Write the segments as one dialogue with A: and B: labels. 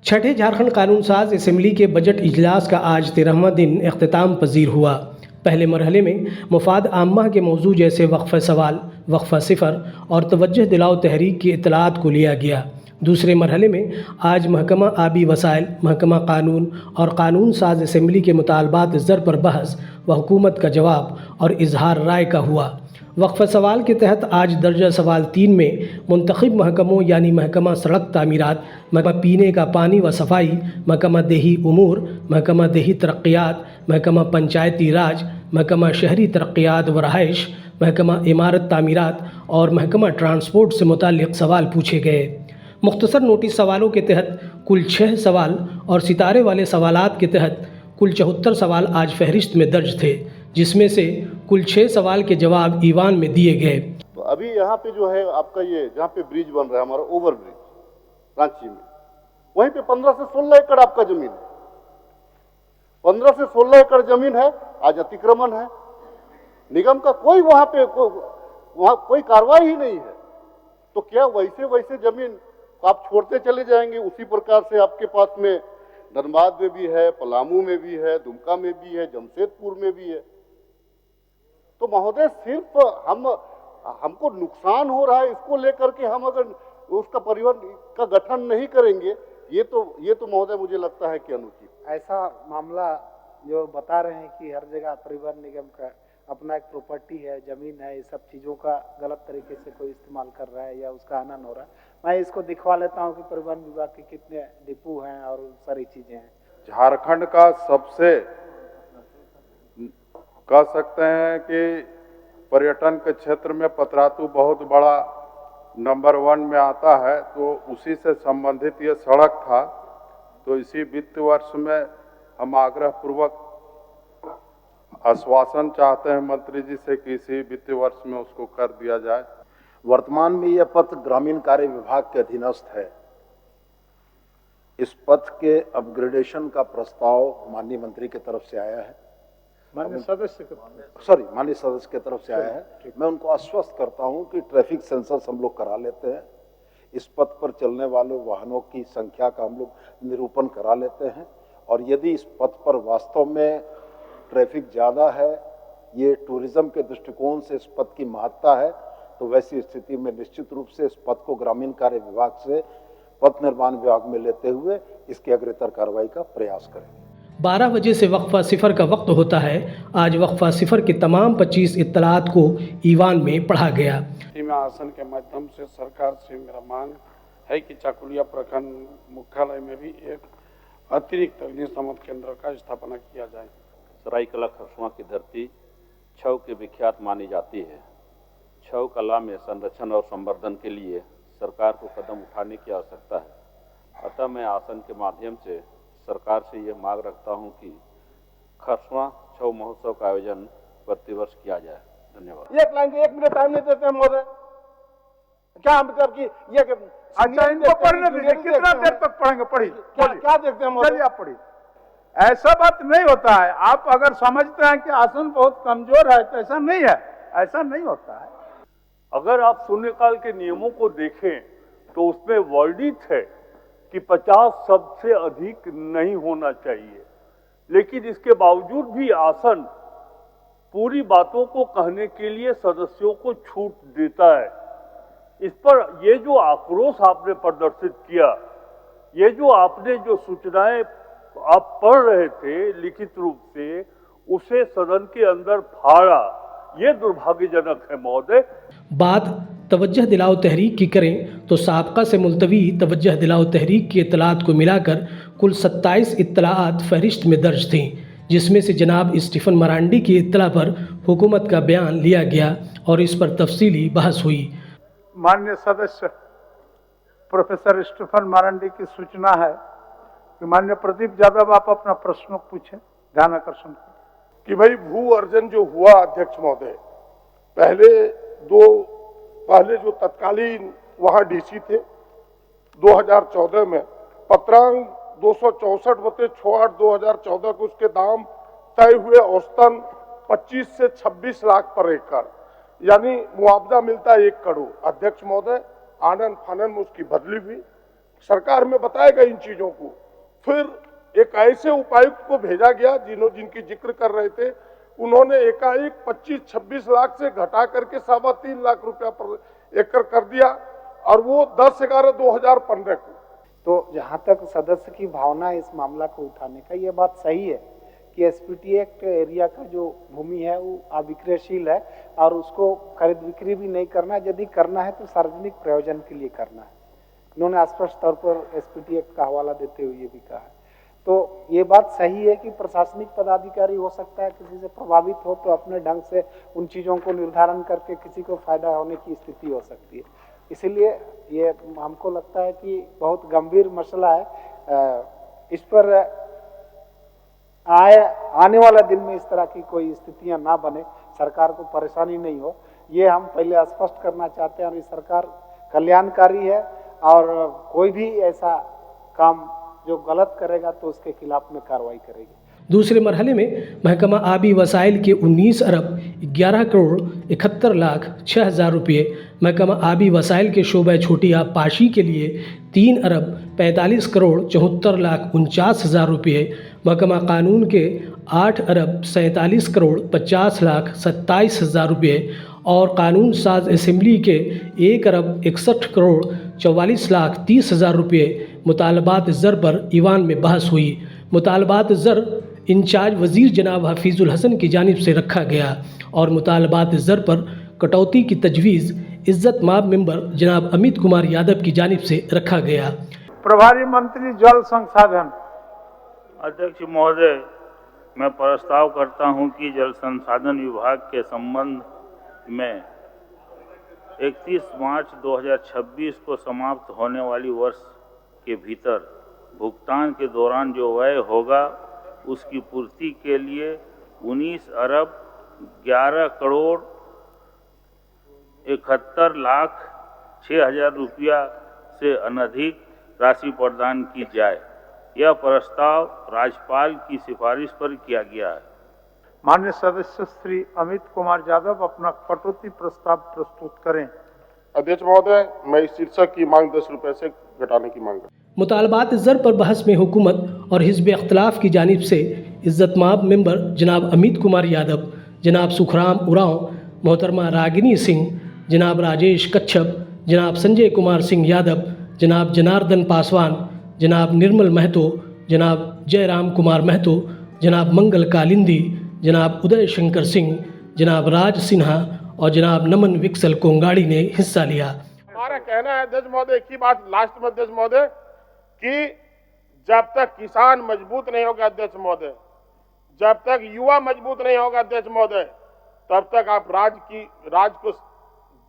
A: छठे झारखंड कानून साज असम्बली के बजट इजलास का आज 13वां दिन अख्ताम पजीर हुआ। पहले मरहले में मुफाद आम्मा के मौजू जैसे वक्फ़ सवाल, वक्फ़ सिफ़र और तवज्जो दिलाओ तहरीक की इतलात को लिया गया। दूसरे मरहले में आज महकमा आबी वसाइल, महकमा कानून और कानून साज असम्बली के मुतालबात ज़र पर बहस व हुकूमत का जवाब और इजहार राय का हुआ। वक्फ़ सवाल के तहत आज दर्जा सवाल 3 में मुंतखब महकमों यानी महकमा सड़क तामीरात, महकमा पीने का पानी व सफाई, महकमा देही उमूर, महकमा देही तरक्यात, महकमा पंचायती राज, महकमा शहरी तरक्यात व रहाइश, महकमा इमारत तामीरात और महकमा ट्रांसपोर्ट से मुताल्लिक़ सवाल पूछे गए। मुख्तसर नोटिस सवालों के तहत कुल 6 सवाल और सितारे वाले सवालात के तहत कुल 74 सवाल आज फहरिस्त में दर्ज थे, जिसमें से कुल 6 सवाल के जवाब ईवान में दिए गए।
B: तो अभी यहाँ पे जो है आपका ये जहाँ पे ब्रिज बन रहा है हमारा ओवर ब्रिज रांची में, वहीं पे 15 से 16 एकड़ आपका जमीन है। 15 से 16 एकड़ जमीन है, आज अतिक्रमण है। निगम का कोई वहाँ पे वहाँ कोई कार्रवाई ही नहीं है। तो क्या वैसे जमीन आप छोड़ते चले जाएंगे? उसी प्रकार से आपके पास में धनबाद में भी है, पलामू में भी है, दुमका में भी है, जमशेदपुर में भी है। तो महोदय सिर्फ हमको नुकसान हो रहा है, इसको लेकर के हम अगर उसका परिवहन का गठन नहीं करेंगे, ये तो महोदय मुझे लगता है कि अनुचित।
C: ऐसा मामला जो बता रहे हैं कि हर जगह परिवहन निगम का अपना एक प्रॉपर्टी है, जमीन है, ये सब चीज़ों का गलत तरीके से कोई इस्तेमाल कर रहा है या उसका आनंद हो रहा है। मैं इसको दिखवा लेता हूँ कि परिवहन विभाग के कितने डिपो हैं और सारी चीज़ें हैं।
D: झारखंड का सबसे कह सकते हैं कि पर्यटन के क्षेत्र में पतरातू बहुत बड़ा नंबर 1 में आता है, तो उसी से संबंधित ये सड़क था। तो इसी वित्त वर्ष में हम आग्रह पूर्वक आश्वासन चाहते हैं मंत्री जी से कि इसी वित्त वर्ष में उसको कर दिया जाए।
E: वर्तमान में यह पथ ग्रामीण कार्य विभाग के अधीनस्थ है। इस पथ के अपग्रेडेशन का प्रस्ताव माननीय मंत्री की तरफ से आया है, माननीय सदस्य की तरफ से आया है। मैं उनको आश्वस्त करता हूं कि ट्रैफिक सेंसर्स हम लोग करा लेते हैं। इस पथ पर चलने वाले वाहनों की संख्या का हम लोग निरूपण करा लेते हैं, और यदि इस पथ पर वास्तव में ट्रैफिक ज़्यादा है, ये टूरिज्म के दृष्टिकोण से इस पथ की महत्ता है, तो वैसी स्थिति में निश्चित रूप से इस पथ को ग्रामीण कार्य विभाग से पथ निर्माण विभाग में लेते हुए इसकी अग्रतर कार्रवाई का प्रयास करेंगे।
A: 12 बजे से वक्फ़ा सिफ़र का वक्त होता है। आज वक्फ़ा सिफ़र के तमाम 25 इत्तलात को ईवान में पढ़ा गया।
F: आसन के माध्यम से सरकार से मेरा मांग है कि चाकुलिया प्रखंड मुख्यालय में भी एक अतिरिक्त अग्निशमन केंद्र का स्थापना किया जाए।
G: सरायकला खरसुआ की धरती छऊ की विख्यात मानी जाती है। छऊ कला में संरक्षण और संवर्धन के लिए सरकार को कदम उठाने की आवश्यकता है। अतः मैं आसन के माध्यम से सरकार से ये मांग रखता हूं कि खरसुआ छऊ महोत्सव का आयोजन प्रतिवर्ष किया जाए। धन्यवाद।
B: एक लाइन के 1 मिनट टाइम नहीं देते हैं महोदय, क्या हम कर की ये
D: अच्छा इनको पढ़ने दीजिए, कितना देर तक पढ़ेंगे? पढ़िए।
B: क्या देखते हैं?
D: चलिए आप पढ़िए। ऐसा बात नहीं होता है। आप अगर समझते हैं कि आसन बहुत कमजोर है तो ऐसा नहीं है, ऐसा नहीं होता है।
H: अगर आप शून्यकाल के नियमों को देखें तो उसमें वर्णित है कि 50 शब्द से अधिक नहीं होना चाहिए, लेकिन इसके बावजूद भी आसन पूरी बातों को कहने के लिए सदस्यों को छूट देता है। इस पर ये जो आक्रोश आपने प्रदर्शित किया, ये जो आपने जो सूचनाएं आप पढ़ रहे थे लिखित रूप से, उसे सदन के अंदर फाड़ा, ये दुर्भाग्यजनक है महोदय।
A: बात तवज्जो दिलाओ तहरीक की करें तो साबका से मुलतवी तवज्जो दिलाओ तहरीक की इत्तलात को मिलाकर कुल 27 इत्तलात फहरिस्त में दर्ज थीं, जिसमें से जनाब स्टीफन मरांडी की इत्तला पर हुकूमत का बयान लिया गया और इस पर तफसीली बहस हुई।
D: माननीय सदस्य प्रोफेसर स्टीफन मरांडी की सूचना है कि माननीय प्रदीप यादव आप अपना प्रश्न पूछें, ध्यान आकर्षण
B: कि भाई भू अर्जन जो हुआ अध्यक्ष महोदय, पहले जो तत्कालीन वहां डीसी थे 2014 में पत्रांक 264/68/2014 को उसके दाम तय हुए औसतन 25 से 26 लाख पर एकड़, यानी मुआवजा मिलता 1 करोड़। अध्यक्ष महोदय आनन फानन में उसकी बदली हुई,
D: सरकार में बताएगा इन चीजों को। फिर एक ऐसे उपायुक्त को भेजा गया जिनकी जिक्र कर रहे थे, उन्होंने एकाएक 25-26 लाख से घटा करके 3.25 लाख रुपया पर एकड़ कर दिया, और वो 10/11/2015 को।
C: तो जहाँ तक सदस्य की भावना है इस मामला को उठाने का, ये बात सही है कि एसपीटी एक्ट एरिया का जो भूमि है वो अविक्रयशील है और उसको खरीद बिक्री भी नहीं करना है। यदि करना है तो सार्वजनिक प्रयोजन के लिए करना है। इन्होंने स्पष्ट तौर पर एसपीटी एक्ट का हवाला देते हुए ये भी कहा है। तो ये बात सही है कि प्रशासनिक पदाधिकारी हो सकता है किसी से प्रभावित हो तो अपने ढंग से उन चीज़ों को निर्धारण करके किसी को फायदा होने की स्थिति हो सकती है। इसीलिए ये हमको लगता है कि बहुत गंभीर मसला है। इस पर आने वाला दिन में इस तरह की कोई स्थितियां ना बने, सरकार को परेशानी नहीं हो, ये हम पहले स्पष्ट करना चाहते हैं। और ये सरकार कल्याणकारी है और कोई भी ऐसा काम जो गलत करेगा तो उसके खिलाफ में कार्रवाई करेगी।
A: दूसरे मरहले में महकमा आबी वसाइल के 19 अरब 11 करोड़ 71 लाख 6 हज़ार रुपये, महकमा आबी वसाइल के शोबा छोटिया पाशी के लिए 3 अरब 45 करोड़ 74 लाख 49 हज़ार रुपये, महकमा कानून के 8 अरब 47 करोड़ 50 लाख 27 हज़ार रुपये और कानून साज असेंबली के 1 अरब 61 करोड़ 44 लाख 30 हज़ार रुपये मुतालबात ज़र पर ईवान में बहस हुई। मुतालबात ज़र इंचार्ज वज़ीर जनाब हफीज़ुल हसन की जानिब से रखा गया और मुतालबात ज़र पर कटौती की तजवीज़ इज़्ज़त माब मेंबर जनाब अमित कुमार यादव की जानिब से रखा गया।
C: प्रभारी मंत्री जल संसाधन।
I: अध्यक्ष महोदय, मैं प्रस्ताव करता हूं कि जल संसाधन विभाग के संबंध में 31 मार्च 2026 को समाप्त होने वाली वर्ष के भीतर भुगतान के दौरान जो व्यय होगा उसकी पूर्ति के लिए 19 अरब 11 करोड़ 71 लाख 6 हज़ार रुपया से अनधिक राशि प्रदान की जाए। यह प्रस्ताव राज्यपाल की सिफारिश पर किया गया है।
C: माननीय सदस्य श्री अमित कुमार यादव अपना कटौती प्रस्ताव प्रस्तुत करें।
D: अध्यक्ष महोदय, मैं इस शीर्षक की मांग 10 रुपये से घटाने की मांग।
A: मुतालबात ज़र पर बहस में हुकूमत और हिज़्ब इख्तिलाफ की जानिब से इज़्ज़त माब मेंबर जनाब अमित कुमार यादव, जनाब सुखराम उरांव, मोहतरमा रागिनी सिंह, जनाब राजेश कच्छप, जनाब संजय कुमार सिंह यादव, जनाब जनार्दन पासवान, जनाब निर्मल महतो, जनाब जयराम कुमार महतो, जनाब मंगल कालिंदी, जनाब उदय शंकर सिंह, जनाब राज सिन्हा और जनाब नमन विक्सल कोंगाड़ी ने हिस्सा लिया।
D: हमारा कहना है अध्यक्ष महोदय, एक ही बात लास्ट में अध्यक्ष महोदय, कि जब तक किसान मजबूत नहीं होगा अध्यक्ष महोदय, जब तक युवा मजबूत नहीं होगा अध्यक्ष महोदय, तब तक आप राज को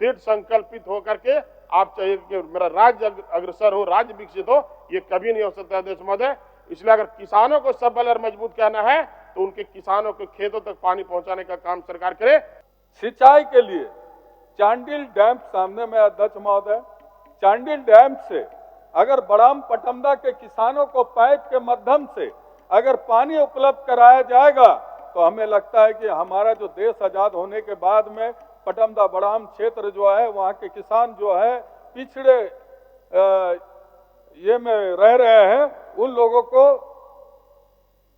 D: दृढ़ संकल्पित होकर के आप चाहिए कि मेरा राज्य अग्रसर हो, राज्य विकसित हो, ये कभी नहीं हो सकता अध्यक्ष महोदय। इसलिए अगर किसानों को सबल और मजबूत करना है तो उनके किसानों के खेतों तक पानी पहुंचाने का काम सरकार करे।
J: सिंचाई के लिए चांडिल डैम सामने में अध्यक्ष महोदय, चांडिल डैम से अगर बड़ाम पटमदा के किसानों को पाइप के माध्यम से अगर पानी उपलब्ध कराया जाएगा तो हमें लगता है कि हमारा जो देश आजाद होने के बाद में पटमदा बड़ाम क्षेत्र जो है वहाँ के किसान जो है पिछड़े ये में रह रहे हैं, उन लोगों को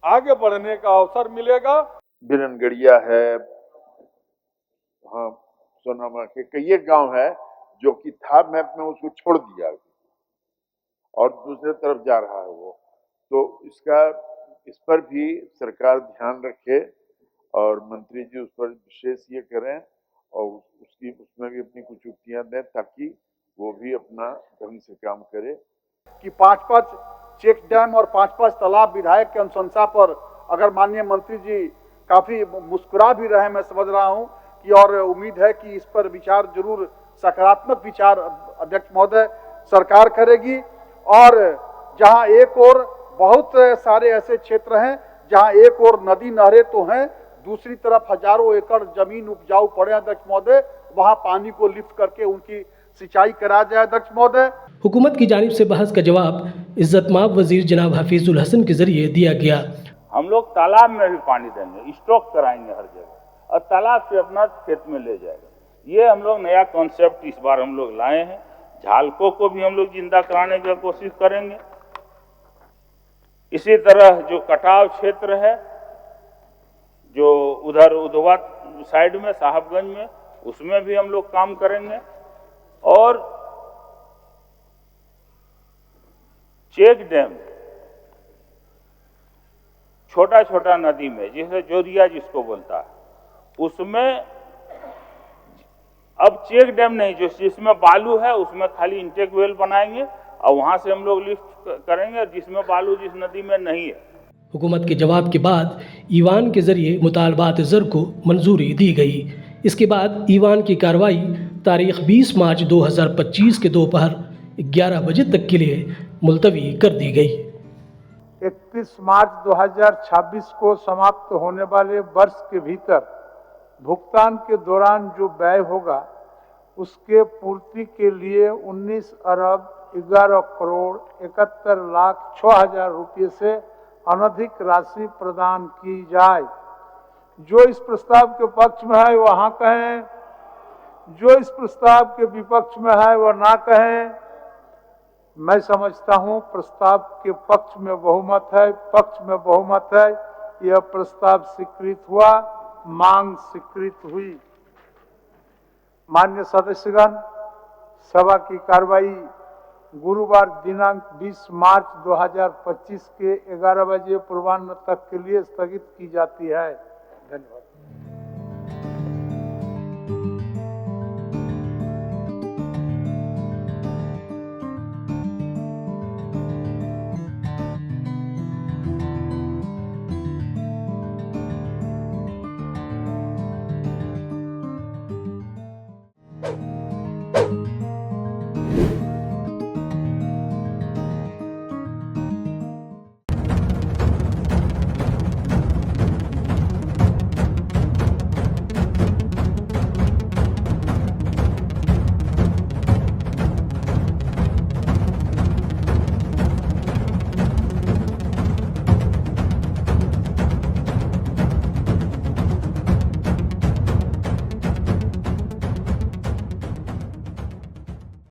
J: आगे बढ़ने का अवसर मिलेगा।
K: बिरनगढ़िया है, हाँ सोनामा के कई गांव है जो कि था मैप में, उसको छोड़ दिया और दूसरे तरफ जा रहा है वो। तो इस पर भी सरकार ध्यान रखे और मंत्री जी उस पर विशेष ये करें और उसमें भी अपनी कुछ युक्तियां दें ताकि वो भी अपना ढंग से काम करे।
E: कि 5-5 चेक डैम और 5-5 तालाब विधायक की अनुशंसा पर अगर माननीय मंत्री जी काफी मुस्कुरा भी रहे, मैं समझ रहा हूं कि, और उम्मीद है कि इस पर विचार जरूर सकारात्मक विचार अध्यक्ष महोदय सरकार करेगी। और जहां एक और बहुत सारे ऐसे क्षेत्र हैं जहां एक और नदी नहरें तो हैं, दूसरी तरफ हजारों एकड़ जमीन उपजाऊ पड़े अध्यक्ष महोदय, वहां पानी को लिफ्ट करके उनकी सिंचाई करा जाए अध्यक्ष महोदय।
A: हुकूमत की जानिब से बहस का जवाब इज़्ज़त माब वज़ीर जनाब हफीज़ुल हसन के जरिए दिया गया।
I: हम लोग तालाब में भी पानी देंगे, स्टॉक कराएंगे हर जगह और तालाब से अपना खेत में ले जाएगा। ये हम लोग नया कॉन्सेप्ट इस बार हम लोग लाए हैं झालकों को भी हम लोग जिंदा कराने की कोशिश करेंगे। इसी तरह जो कटाव क्षेत्र है, जो उधर उधवा साइड में साहबगंज में, उसमें भी हम लोग काम करेंगे। और चेक डैम, छोटा छोटा नदी में, जिसे जोरिया जिसको बोलता है, उसमें अब चेक डैम नहीं, जो जिसमें बालू है उसमें खाली इंटेक वेल बनाएंगे और वहां से हम लोग लिफ्ट करेंगे, जिसमें बालू जिस नदी में नहीं है।
A: हुकूमत के जवाब के बाद ईवान के जरिए मुतालबात ज़र को मंजूरी दी गई। इसके बाद ईवान की कार्रवाई तारीख 20 मार्च 2025 के दोपहर 11 बजे तक के लिए मुलतवी कर दी गई।
C: 31 मार्च 2026 को समाप्त होने वाले वर्ष के भीतर भुगतान के दौरान जो व्यय होगा उसके पूर्ति के लिए 19 अरब 11 करोड़ 71 लाख 6,000 रुपये से अनधिक राशि प्रदान की जाए। जो इस प्रस्ताव के पक्ष में है वह हाँ कहें, जो इस प्रस्ताव के विपक्ष में है वह ना कहें। मैं समझता हूं प्रस्ताव के पक्ष में बहुमत है, पक्ष में बहुमत है। यह प्रस्ताव स्वीकृत हुआ, मांग स्वीकृत हुई। मान्य सदस्यगण, सभा की कार्रवाई गुरुवार दिनांक 20 मार्च 2025 के 11 बजे पूर्वाह्न तक के लिए स्थगित की जाती है। धन्यवाद।
L: you